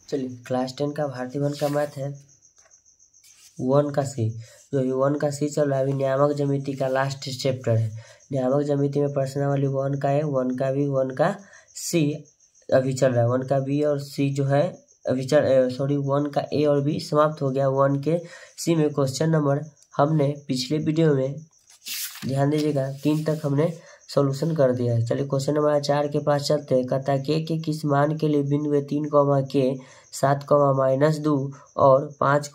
चलिए क्लास 10 का भारतीय वन का मैथ है 1 का सी। जो ये 1 का सी चल रहा है अभी नियामक ज्यामिति का लास्ट चैप्टर है। नियामक ज्यामिति में प्रश्नावली 1 का है, 1 का बी, 1 का सी अभी चल रहा है। 1 का बी और सी जो है अभी 1 का ए और बी समाप्त हो गया। 1 के सी में क्वेश्चन नंबर हमने पिछले वीडियो में ध्यान दीजिएगा 3 तक हमने सॉल्यूशन कर दिया है। चलिए क्वेश्चन नंबर 4 के पास चलते हैं। कहता है के किस मान के लिए बिंदु 3 के 7 -2 और 5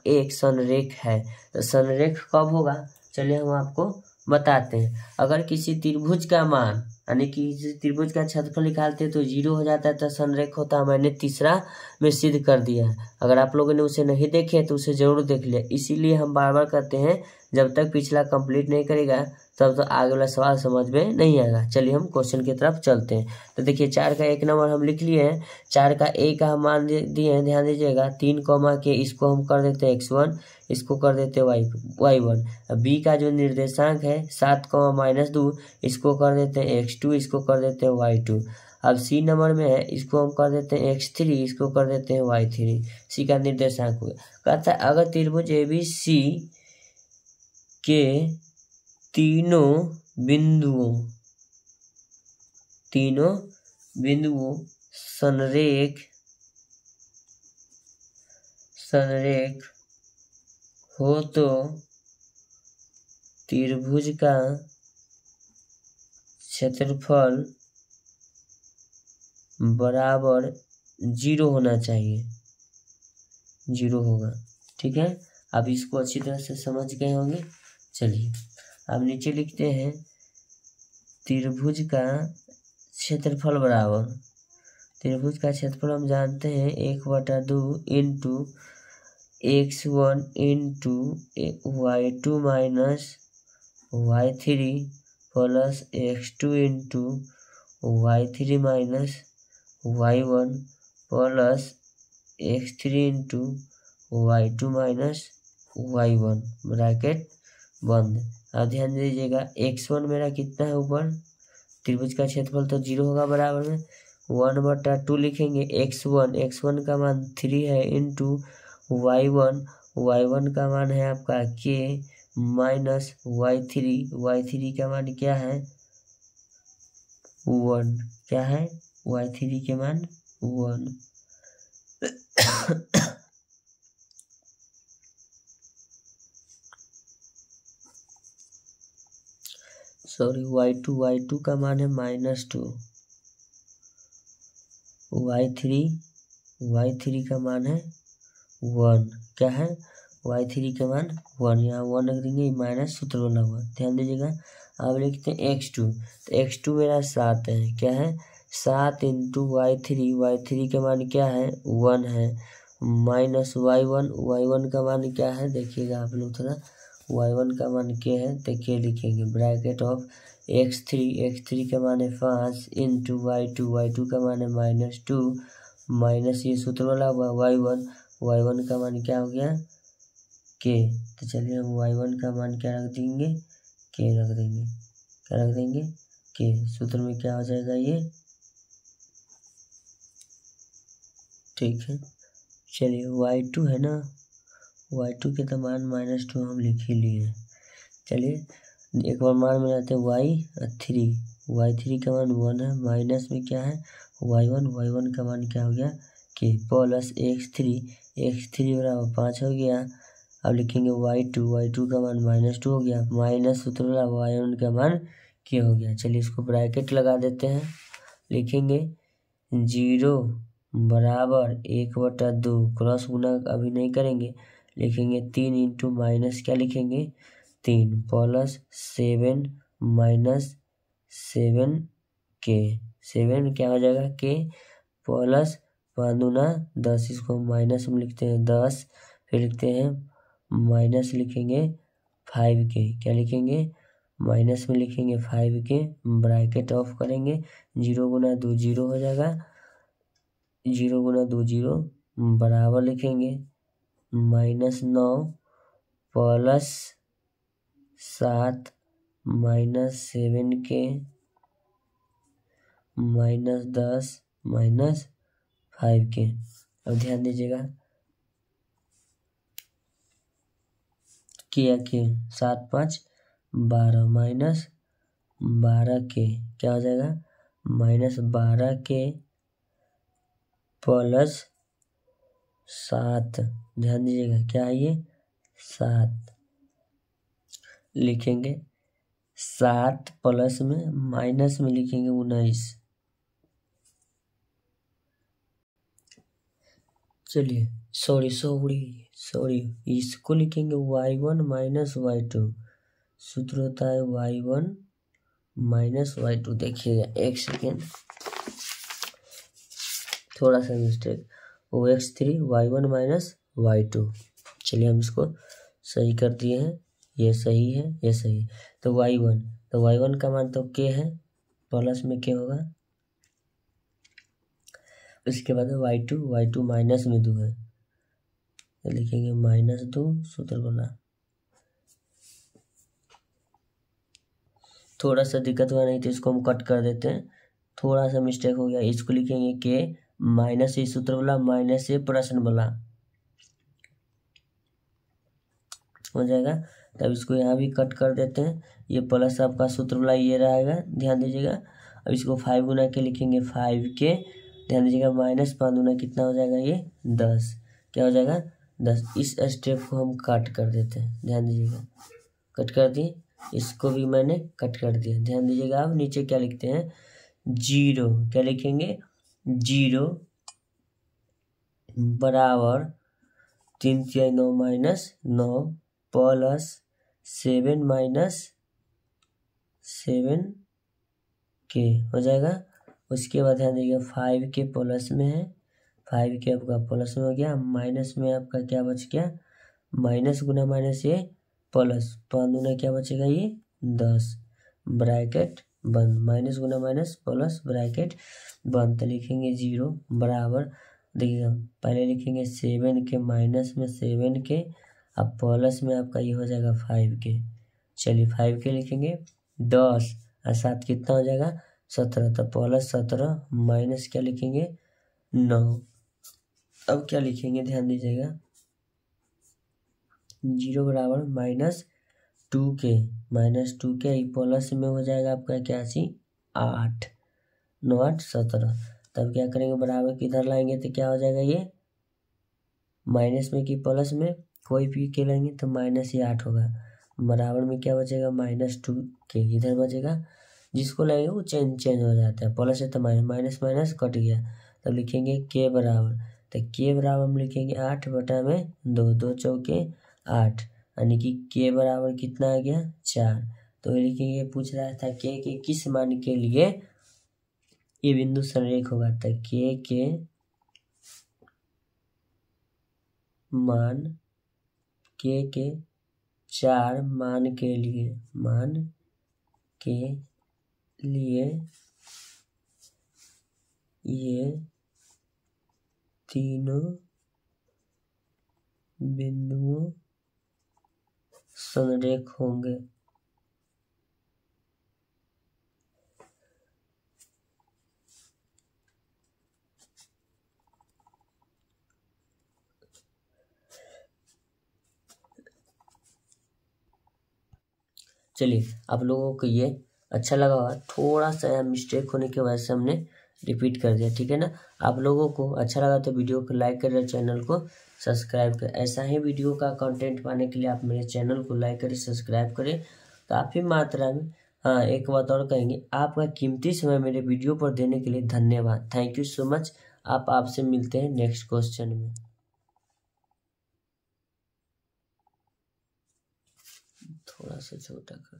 1 संरेख है। तो संरेख कब होगा चलिए हम आपको बताते हैं। अगर किसी त्रिभुज का मान यानी कि त्रिभुज का क्षेत्रफल निकालते हैं तो 0 हो जाता है तो संरेख होता है। मैंने तीसरा में सिद्ध कर दिया है। अगर आप लोगों ने उसे नहीं देखे तो उसे जरूर देख लिया। इसीलिए हम बार बार कहते हैं जब तक पिछला कंप्लीट नहीं करेगा तब तो आगे वाला सवाल समझ में नहीं आएगा। चलिए हम क्वेश्चन की तरफ चलते हैं। तो देखिए 4 का 1 नंबर हम लिख लिए हैं। 4 का ए का हम मान दिए हैं, ध्यान दीजिएगा 3 के इसको हम कर देते हैं x1, इसको कर देते हैं y1। बी का जो निर्देशांक है 7 -2 इसको कर देते हैं x2, इसको कर देते हैं y2। अब सी नंबर में है इसको हम कर देते हैं x3, इसको कर देते हैं y3। सी का निर्देशांक हुआ। कहता है अगर त्रिभुज ABC के तीनों बिंदुओं संरेख हो तो त्रिभुज का क्षेत्रफल बराबर 0 होना चाहिए। 0 होगा, ठीक है। अब इसको अच्छी तरह से समझ गए होंगे। चलिए अब नीचे लिखते हैं त्रिभुज का क्षेत्रफल बराबर, त्रिभुज का क्षेत्रफल हम जानते हैं 1/2 into x1 into y2 minus y3 plus x2 into y3 minus y1 plus x3 into y2 minus y1 bracket बंद। अब ध्यान दीजिएगा x1 मेरा कितना है ऊपर, त्रिभुज का क्षेत्रफल तो 0 होगा, बराबर में 1/2 लिखेंगे x1 का मान 3 है इंटू y1 का मान है आपका k माइनस y3 का मान क्या है 1, क्या है y3 के मान 1। सॉरी y2 का मान है -2, y3 का मान है 1, क्या है y3 का मान 1, यहाँ 1 रख देंगे, माइनस सूत्र बना हुआ, ध्यान दीजिएगा। अब लिखते हैं x2, तो x2 मेरा 7 है, क्या है 7 इंटू y3 का मान क्या है 1 है, माइनस y1 का मान क्या है देखिएगा आप लोग थोड़ा, y1 का मान क्या है तो क्या लिखेंगे ब्रैकेट ऑफ x3 का मान है 5 इंटू y2 का मान है -2 माइनस ये सूत्र वाला हुआ y1 का मान क्या हो गया k। तो चलिए हम y1 का मान क्या रख देंगे k रख देंगे, क्या रख देंगे k। सूत्र में क्या हो जाएगा ये, ठीक है। चलिए y2 है ना, y2 के तो मान -2 हम लिख ही लिए। चलिए एक बार मान में आते हैं y3 का मान 1 है, माइनस में क्या है y1 का मान क्या हो गया k प्लस x3 बराबर 5 हो गया। अब लिखेंगे y2 का मान -2 हो गया, माइनस सूत्र वाला y1 का मान k हो गया। चलिए इसको ब्रैकेट लगा देते हैं, लिखेंगे 0 बराबर 1/2 क्रॉस गुना अभी नहीं करेंगे, लिखेंगे 3 इंटू माइनस क्या लिखेंगे 3 प्लस 7 माइनस 7k, 7 क्या हो जाएगा k प्लस 5 दूना 10, इसको माइनस में लिखते हैं 10, फिर लिखते हैं माइनस लिखेंगे 5k, क्या लिखेंगे माइनस में लिखेंगे 5k, ब्रैकेट ऑफ करेंगे 0 गुना 2 0 हो जाएगा, 0 गुना 2 0 बराबर लिखेंगे -9 plus 7 minus 7k minus 10 minus 5k। अब ध्यान दीजिएगा, किया के 7 5 12 माइनस 12 के क्या हो जाएगा, माइनस 12 के प्लस 7। ध्यान दीजिएगा क्या है ये, 7 लिखेंगे, 7 प्लस में माइनस में लिखेंगे 19। चलिए सॉरी इसको लिखेंगे y1 माइनस y2, सूत्र होता है y1 माइनस y2। देखिएगा एक सेकेंड, थोड़ा सा mistake, x3 y1 minus y2। चलिए हम इसको सही कर दिए हैं, ये सही है ये सही है। तो y1 का मान तो k है, प्लस में k होगा, उसके बाद y2 माइनस में 2 है, तो लिखेंगे -2 सूत्र बोला। थोड़ा सा दिक्कत हुआ, नहीं तो इसको हम कट कर देते हैं, थोड़ा सा मिस्टेक हो गया। इसको लिखेंगे के माइनस ये सूत्र बोला माइनस ये प्रश्न बोला, हो जाएगा। तब इसको यहाँ भी कट कर देते हैं, ये प्लस आपका सूत्र बोला ये रहेगा, ध्यान दीजिएगा। अब इसको 5 गुना के लिखेंगे 5 के, ध्यान दीजिएगा, माइनस 5 गुना कितना हो जाएगा, ये 10। क्या हो जाएगा, 10। इस स्टेप को हम कट कर देते हैं, ध्यान दीजिएगा, कट कर दिए, इसको भी मैंने कट कर दिया। ध्यान दीजिएगा, अब नीचे क्या लिखते हैं, 0, क्या लिखेंगे, 0 बराबर 3 3 9 माइनस 9 प्लस 7 माइनस 7 के हो जाएगा। उसके बाद ध्यान दीजिएगा 5 के प्लस में है, 5 के आपका प्लस में हो गया, माइनस में आपका क्या बच गया, माइनस गुना माइनस ये प्लस, 5 गुना क्या बचेगा, ये 10, ब्रैकेट बंद, माइनस गुना माइनस प्लस ब्रैकेट बंद। तो लिखेंगे 0 बराबर, देखिएगा पहले लिखेंगे 7 के, माइनस में 7 के, अब प्लस में आपका ये हो जाएगा 5 के। चलिए 5 के लिखेंगे, 10 और 7 कितना हो जाएगा, 17, तो प्लस 17 माइनस क्या लिखेंगे, 9। अब क्या लिखेंगे, ध्यान दीजिएगा, 0 बराबर -2 के, -2 के प्लस में हो जाएगा आपका क्या सी 8, 9 8 17। तब क्या करेंगे, बराबर किधर लाएंगे तो क्या हो जाएगा, ये माइनस में कि प्लस में कोई भी के लाएंगे तो माइनस ही 8 होगा, बराबर में क्या बचेगा, -2 के, इधर बचेगा, जिसको लाएंगे वो चेंज हो जाता है, प्लस है तो माइनस माइनस कट गया। तब लिखेंगे के बराबर, तो के बराबर हम लिखेंगे 8 बटा में 2, 2 चौके 8, यानी कि के बराबर कितना आ गया, 4। तो लिखेंगे, पूछ रहा था के किस मान के लिए ये बिंदु संरेख होगा, तो के मान के 4 मान के लिए ये तीनों बिंदुओं संरेख होंगे। चलिए आप लोगों को ये अच्छा लगा होगा, थोड़ा सा मिस्टेक होने की वजह से हमने रिपीट कर दिया, ठीक है ना। आप लोगों को अच्छा लगा तो वीडियो को लाइक करें, चैनल को सब्सक्राइब करें। ऐसा ही वीडियो का कंटेंट पाने के लिए आप मेरे चैनल को लाइक करें, सब्सक्राइब करें काफ़ी मात्रा में। हाँ, एक बात और कहेंगे, आपका कीमती समय मेरे वीडियो पर देने के लिए धन्यवाद, थैंक यू सो मच। आपसे मिलते हैं नेक्स्ट क्वेश्चन में। थोड़ा सा छोटा कर